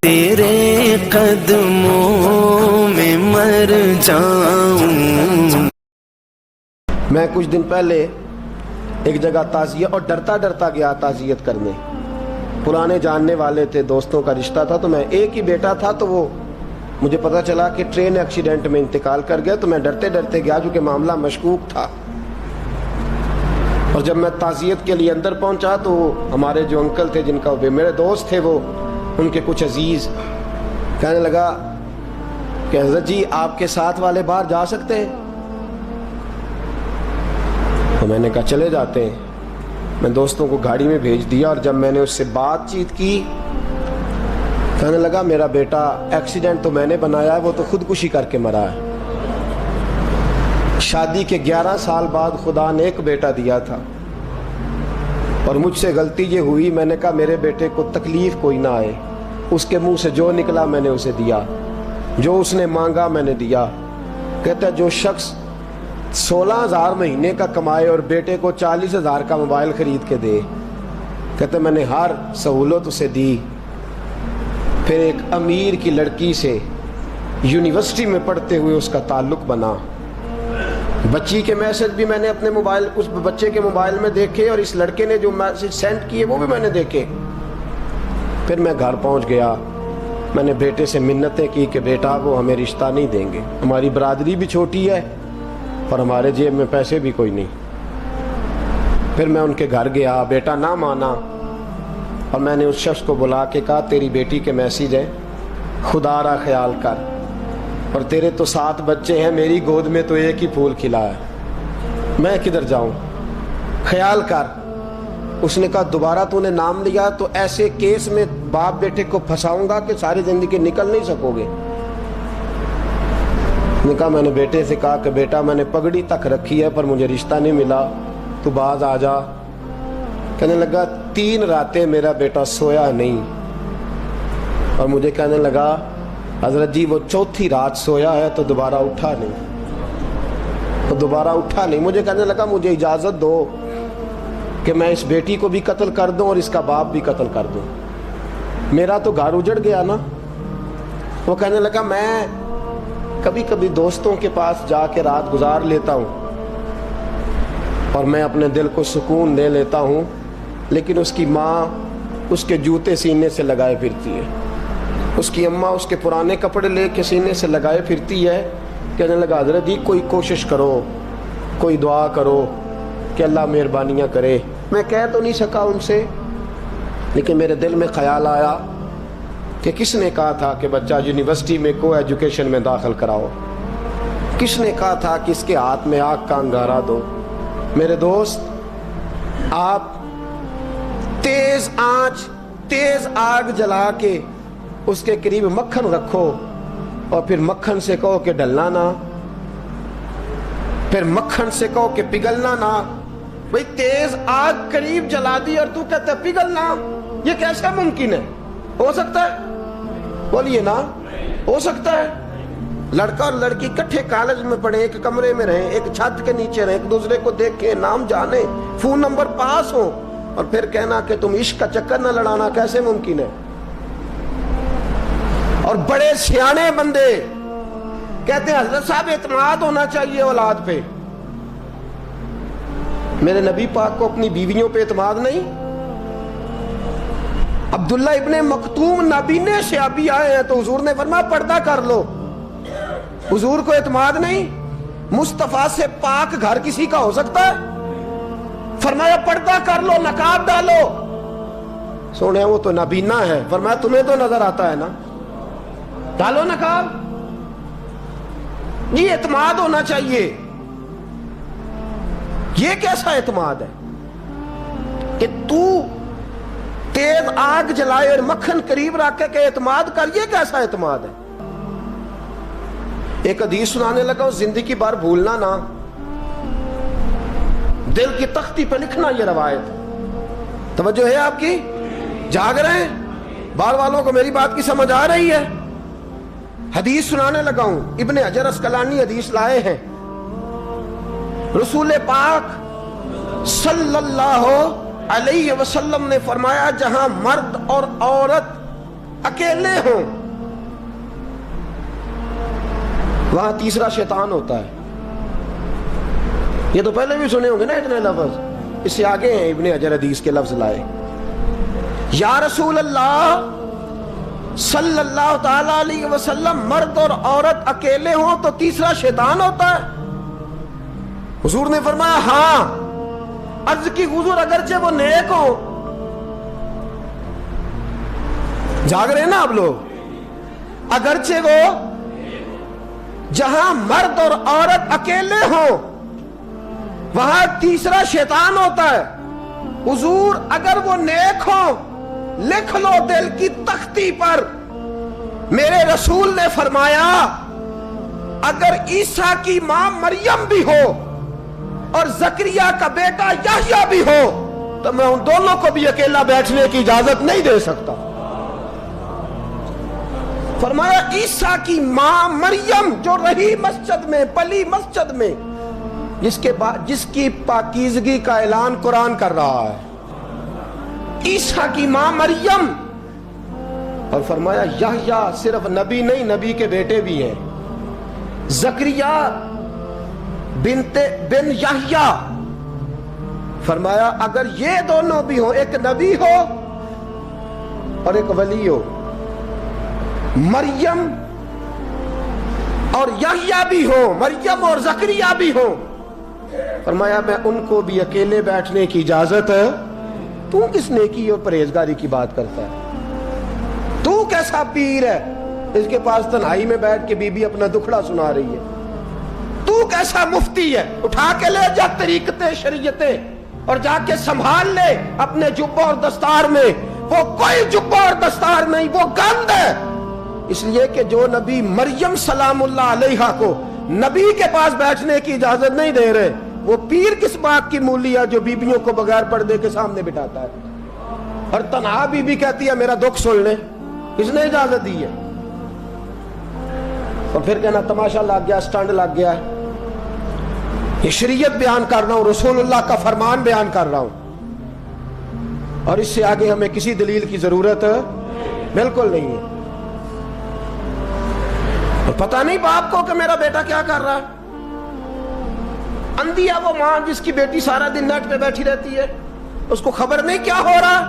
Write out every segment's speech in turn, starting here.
تیرے قدموں میں مر جاؤں۔ میں کچھ دن پہلے ایک جگہ تعزیت اور ڈرتا ڈرتا گیا تعزیت کرنے، پرانے جاننے والے تھے، دوستوں کا رشتہ تھا، تو میں ایک ہی بیٹا تھا، تو وہ مجھے پتا چلا کہ ٹرین ایکسیڈنٹ میں انتقال کر گیا، تو میں ڈرتے ڈرتے گیا کیونکہ معاملہ مشکوک تھا۔ اور جب میں تعزیت کے لیے اندر پہنچا تو ہمارے جو انکل تھے، جن کا میرے دوست تھے، وہ ان کے کچھ عزیز کہنے لگا کہ حضرت جی آپ کے ساتھ والے باہر جا سکتے ہیں؟ تو میں نے کہا چلے جاتے ہیں۔ میں دوستوں کو گاڑی میں بھیج دیا، اور جب میں نے اس سے بات چیت کی، کہنے لگا میرا بیٹا ایکسیڈنٹ تو میں نے بنایا ہے، وہ تو خودکشی کر کے مرا ہے۔ شادی کے 11 سال بعد خدا نے ایک بیٹا دیا تھا، اور مجھ سے غلطی یہ ہوئی، میں نے کہا میرے بیٹے کو تکلیف کوئی نہ آئے، اس کے منہ سے جو نکلا میں نے اسے دیا، جو اس نے مانگا میں نے دیا۔ کہتا ہے جو شخص 16,000 مہینے کا کمائے اور بیٹے کو 40,000 کا موبائل خرید کے دے، کہتا ہے میں نے ہر سہولت اسے دی۔ پھر ایک امیر کی لڑکی سے یونیورسٹی میں پڑھتے ہوئے اس کا تعلق بنا، بچی کے میسج بھی میں نے اپنے موبائل، اس بچے کے موبائل میں دیکھے، اور اس لڑکے نے جو میسج سینڈ کیے وہ بھی میں نے دیکھے۔ پھر میں گھر پہنچ گیا، میں نے بیٹے سے منتیں کی کہ بیٹا وہ ہمیں رشتہ نہیں دیں گے، ہماری برادری بھی چھوٹی ہے اور ہمارے جیب میں پیسے بھی کوئی نہیں۔ پھر میں ان کے گھر گیا، بیٹا نہ مانا، اور میں نے اس شخص کو بلا کے کہا تیری بیٹی کے میسیج ہیں، خدا را خیال کر، اور تیرے تو 7 بچے ہیں، میری گود میں تو ایک ہی پھول کھلا ہے، میں کدھر جاؤں، خیال کر۔ اس نے کہا دوبارہ تو نے نام لیا تو ایسے کیس میں باپ بیٹے کو پھنساؤں گا کہ ساری زندگی نکل نہیں سکو گے۔ نے کہا میں نے بیٹے سے کہا کہ بیٹا میں نے پگڑی تک رکھی ہے پر مجھے رشتہ نہیں ملا، تو باز آ جا۔ کہنے لگا 3 راتیں میرا بیٹا سویا نہیں، اور مجھے کہنے لگا حضرت جی وہ 4تھی رات سویا ہے تو دوبارہ اٹھا نہیں، مجھے کہنے لگا مجھے اجازت دو کہ میں اس بیٹی کو بھی قتل کر دوں اور اس کا باپ بھی قتل کر دوں، میرا تو گھر اجڑ گیا نا۔ وہ کہنے لگا میں کبھی کبھی دوستوں کے پاس جا کے رات گزار لیتا ہوں اور میں اپنے دل کو سکون دے لیتا ہوں، لیکن اس کی ماں اس کے جوتے سینے سے لگائے پھرتی ہے، اس کی اماں اس کے پرانے کپڑے لے کے سینے سے لگائے پھرتی ہے۔ کہنے لگا حضرت جی کوئی کوشش کرو، کوئی دعا کرو کہ اللہ مہربانیاں کرے۔ میں کہہ تو نہیں سکا ان سے، لیکن میرے دل میں خیال آیا کہ کس نے کہا تھا کہ بچہ یونیورسٹی میں کو ایجوکیشن میں داخل کراؤ، کس نے کہا تھا کہ اس کے ہاتھ میں آگ کا انگارہ دو۔ میرے دوست آپ تیز آنچ، تیز آگ جلا کے اس کے قریب مکھن رکھو، اور پھر مکھن سے کہو کہ ڈلنا نہ، پھر مکھن سے کہو کہ پگھلنا نہ۔ بھئی تیز آگ قریب جلا دی اور تو کہتا ہے پگھلنا، یہ کیسا ممکن ہے؟ ہو سکتا ہے؟ بولیے نا، ہو سکتا ہے؟ لڑکا اور لڑکی کٹھے کالج میں پڑھیں، ایک کمرے میں رہیں، ایک چھت کے نیچے رہیں، ایک دوسرے کو دیکھیں، نام جانیں، فون نمبر پاس ہو، اور پھر کہنا کہ تم عشق کا چکر نہ لڑانا، کیسے ممکن ہے؟ اور بڑے سیانے بندے کہتے ہیں حضرت صاحب اعتماد ہونا چاہیے اولاد پہ۔ میرے نبی پاک کو اپنی بیویوں پہ اعتماد نہیں؟ عبداللہ ابن مکتوم نابینے سے ابھی آئے ہیں تو حضور نے فرمایا پردہ کر لو، حضور کو اعتماد نہیں؟ مصطفیٰ سے پاک گھر کسی کا ہو سکتا ہے؟ فرمایا پردہ کر لو، نقاب ڈالو۔ سونے وہ تو نابینا ہے، فرمایا تمہیں تو نظر آتا ہے نا، ڈالو نقاب۔ یہ اعتماد ہونا چاہیے۔ یہ کیسا اعتماد ہے کہ تو تیز آگ جلائے اور مکھن قریب رکھ کے اعتماد کر؟ یہ کیسا اعتماد ہے؟ ایک حدیث سنانے لگا، زندگی بھر بھولنا نہ، دل کی تختی پہ لکھنا یہ روایت۔ توجہ ہے آپ کی؟ جاگ رہے ہیں؟ باہر والوں کو میری بات کی سمجھ آ رہی ہے؟ حدیث سنانے لگا ہوں، ابن حجر اسقلانی حدیث لائے ہیں، رسول پاک صلی اللہ علیہ وسلم نے فرمایا جہاں مرد اور عورت اکیلے ہوں، وہاں تیسرا شیطان ہوتا ہے. یہ تو پہلے بھی سنے ہوں گے نا اتنے لفظ، اس سے آگے ہیں ابن حجر حدیث کے لفظ لائے. یا رسول اللہ صلی اللہ تعالی علیہ وسلم، مرد اور عورت اکیلے ہوں تو تیسرا شیطان ہوتا ہے؟ حضور نے فرمایا ہاں. عرض کی حضور اگرچہ وہ نیک ہو، جاگ رہے ہیں نا آپ لوگ، اگرچہ وہ جہاں مرد اور عورت اکیلے ہوں وہاں تیسرا شیطان ہوتا ہے. حضور اگر وہ نیک ہو لکھ لو دل کی تختی پر، میرے رسول نے فرمایا اگر عیسیٰ کی ماں مریم بھی ہو اور زکریا کا بیٹا یحییٰ بھی ہو تو میں ان دونوں کو بھی اکیلا بیٹھنے کی اجازت نہیں دے سکتا. فرمایا عیسیٰ کی ماں مریم جو رہی مسجد میں، پلی مسجد میں، جس کی پاکیزگی کا اعلان قرآن کر رہا ہے، عیسیٰ کی ماں مریم. اور فرمایا یحییٰ صرف نبی نہیں، نبی کے بیٹے بھی ہیں، زکریا بن یحییٰ. فرمایا اگر یہ دونوں بھی ہوں، ایک نبی ہو اور ایک ولی ہو، مریم اور یحییٰ بھی ہو، مریم اور زکریا بھی ہو، فرمایا میں ان کو بھی اکیلے بیٹھنے کی اجازت ہے. تو کس نیکی اور پرہیزگاری کی بات کرتا ہے؟ تو کیسا پیر ہے اس کے پاس تنہائی میں بیٹھ کے بی بی اپنا دکھڑا سنا رہی ہے؟ تو کیسا مفتی ہے؟ اٹھا کے لے جا طریقتیں شریعتیں اور جا کے سنبھال لے اپنے جبہ اور دستار میں. وہ کوئی جبہ اور دستار نہیں، وہ گند ہے. اس لیے کہ جو نبی مریم سلام اللہ علیہا کو نبی کے پاس بیٹھنے کی اجازت نہیں دے رہے، وہ پیر کس بات کی مولی ہے جو بیبیوں کو بغیر پردے کے سامنے بٹھاتا ہے؟ اور تنہا بی بی کہتی ہے میرا دکھ سن لے، کس نے اجازت دی ہے؟ اور پھر کہنا تماشا لگ گیا، سٹنڈ لگ گیا ہے. یہ شریعت بیان کر رہا ہوں، رسول اللہ کا فرمان بیان کر رہا ہوں، اور اس سے آگے ہمیں کسی دلیل کی ضرورت بالکل نہیں ہے. اور پتہ نہیں باپ کو کہ میرا بیٹا کیا کر رہا ہے. اندھی ہے وہ ماں جس کی بیٹی سارا دن نیٹ پہ بیٹھی رہتی ہے، اس کو خبر نہیں کیا ہو رہا.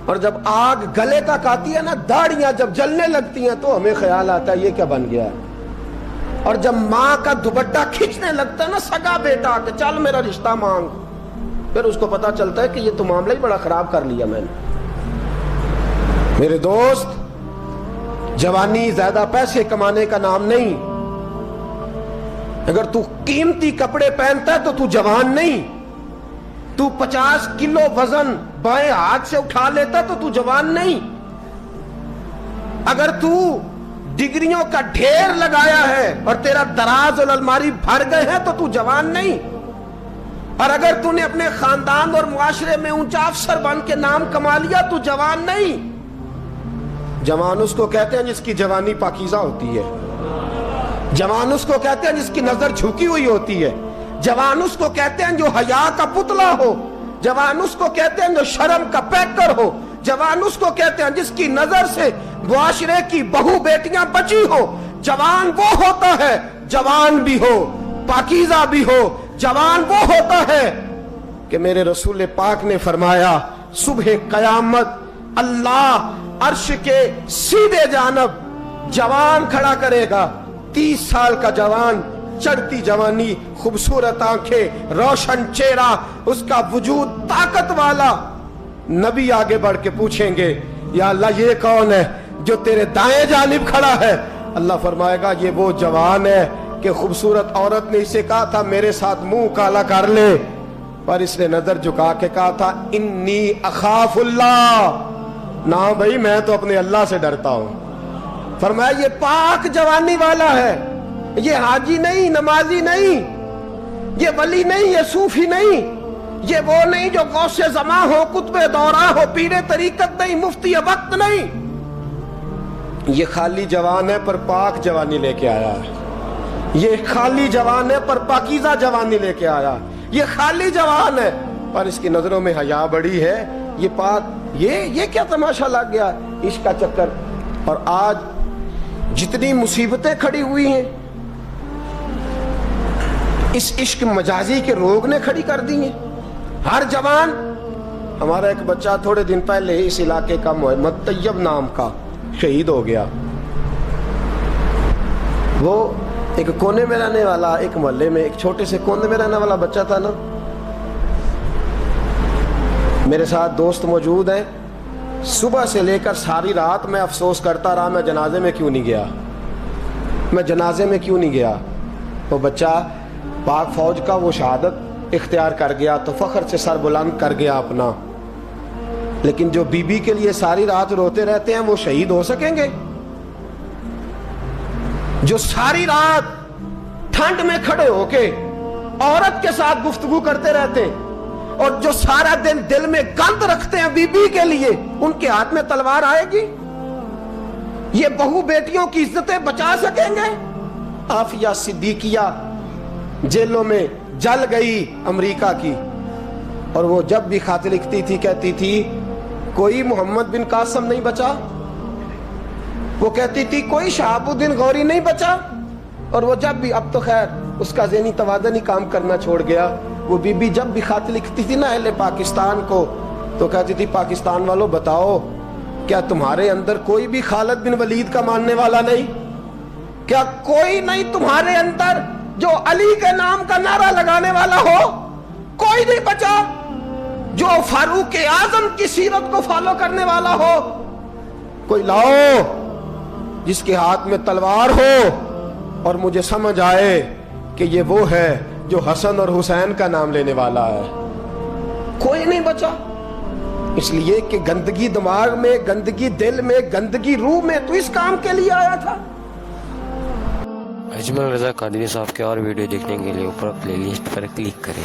اور جب آگ گلے تک آتی ہے نا، داڑیاں جب جلنے لگتی ہیں تو ہمیں خیال آتا ہے یہ کیا بن گیا ہے. اور جب ماں کا دوپٹہ کھینچنے لگتا ہے نا سگا بیٹا کہ چل میرا رشتہ مانگ، پھر اس کو پتا چلتا ہے کہ یہ تو معاملہ ہی بڑا خراب کر لیا میں نے. میرے دوست، جوانی زیادہ پیسے کمانے کا نام نہیں. اگر تو قیمتی کپڑے پہنتا ہے تو تو جوان نہیں. تو 50 کلو وزن بائیں ہاتھ سے اٹھا لیتا تو تو جوان نہیں. اگر تو ڈگریوں کا ڈھیر لگایا ہے اور تیرا دراز اور الماری بھر گئے ہیں تو تو جوان نہیں. اور اگر تو نے اپنے خاندان اور معاشرے میں اونچا افسر بن کے نام کما لیا تو جوان نہیں. جوان اس کو کہتے ہیں جس کی جوانی پاکیزہ ہوتی ہے. جوان اس کو کہتے ہیں جس کی نظر جھکی ہوئی ہوتی ہے. جوان اس کو کہتے ہیں جو حیا کا پتلا ہو. جوان اس کو کہتے ہیں جو شرم کا پیکر ہو. جوان اس کو کہتے ہیں جس کی نظر سے معاشرے کی بہو بیٹیاں بچی ہو. جوان وہ ہوتا ہے، جوان بھی ہو پاکیزہ بھی ہو، جوان وہ ہوتا ہے کہ میرے رسول پاک نے فرمایا صبح قیامت اللہ عرش کے سیدھے جانب جوان کھڑا کرے گا. 30 سال کا جوان، چڑھتی جوانی، خوبصورت آنکھیں، روشن چہرہ، اس کا وجود طاقت والا. نبی آگے بڑھ کے پوچھیں گے یا اللہ یہ کون ہے جو تیرے دائیں جانب کھڑا ہے؟ اللہ فرمائے گا یہ وہ جوان ہے کہ خوبصورت عورت نے اسے کہا تھا میرے ساتھ منہ کالا کر لے، پر اس نے نظر جھکا کے کہا تھا انی اخاف اللہ. نہ بھائی میں تو اپنے اللہ سے ڈرتا ہوں. فرمایا یہ پاک جوانی والا ہے، یہ حاجی نہیں، نمازی نہیں، یہ ولی نہیں، یہ صوفی نہیں، یہ وہ نہیں جو غوث زماں ہو، قطب دورہ ہو، پیر طریقت نہیں، مفتی وقت نہیں. یہ خالی جوان ہے پر پاک جوانی لے کے آیا ہے. یہ خالی جوان ہے پر پاکیزہ جوانی لے کے آیا. یہ خالی جوان ہے پر اس کی نظروں میں حیا بڑی ہے. یہ پاک، یہ کیا تماشا لگ گیا. عشق کا چکر. اور آج جتنی مصیبتیں کھڑی ہوئی ہیں اس عشق مجازی کے روگ نے کھڑی کر دی ہیں. ہر جوان, ہمارا ایک بچہ تھوڑے دن پہلے اس علاقے کا محمد طیب نام کا شہید ہو گیا. وہ ایک کونے میں رہنے والا, ایک محلے میں ایک چھوٹے سے کونے میں رہنے والا بچہ تھا نا. میرے ساتھ دوست موجود ہیں. صبح سے لے کر ساری رات میں افسوس کرتا رہا میں جنازے میں کیوں نہیں گیا, میں جنازے میں کیوں نہیں گیا. وہ بچہ پاک فوج کا وہ شہادت اختیار کر گیا تو فخر سے سر بلند کر گیا اپنا. لیکن جو بی بی کے لیے ساری رات روتے رہتے ہیں وہ شہید ہو سکیں گے؟ جو ساری رات ٹھنڈ میں کھڑے ہو کے عورت کے ساتھ گفتگو کرتے رہتے ہیں اور جو سارا دن دل میں گند رکھتے ہیں بی بی کے لیے, ان کے ہاتھ میں تلوار آئے گی؟ یہ بہو بیٹیوں کی عزتیں بچا سکیں گے؟ عافیہ صدیقیہ جیلوں میں جل گئی امریکہ کی, اور وہ جب بھی خط لکھتی تھی کہتی تھی کوئی محمد بن قاسم نہیں بچا, وہ کہتی تھی کوئی شہاب الدین غوری نہیں بچا. اور وہ جب بھی, اب تو خیر اس کا ذہنی توازن ہی کام کرنا چھوڑ گیا, وہ بی بی جب بھی خط لکھتی تھی نا اہل پاکستان کو تو کہتی تھی پاکستان والوں بتاؤ کیا تمہارے اندر کوئی بھی خالد بن ولید کا ماننے والا نہیں؟ کیا کوئی نہیں تمہارے اندر جو علی کے نام کا نعرہ لگانے والا ہو؟ کوئی نہیں بچا جو فاروق اعظم کی سیرت کو فالو کرنے والا ہو. کوئی لاؤ جس کے ہاتھ میں تلوار ہو اور مجھے سمجھ آئے کہ یہ وہ ہے جو حسن اور حسین کا نام لینے والا ہے. کوئی نہیں بچا, اس لیے کہ گندگی دماغ میں, گندگی دل میں, گندگی روح میں تو اس کام کے لیے آیا تھا. اجمل رضا قادری صاحب کے اور ویڈیو دیکھنے کے لیے اوپر پلے لسٹ پر کلک کریں.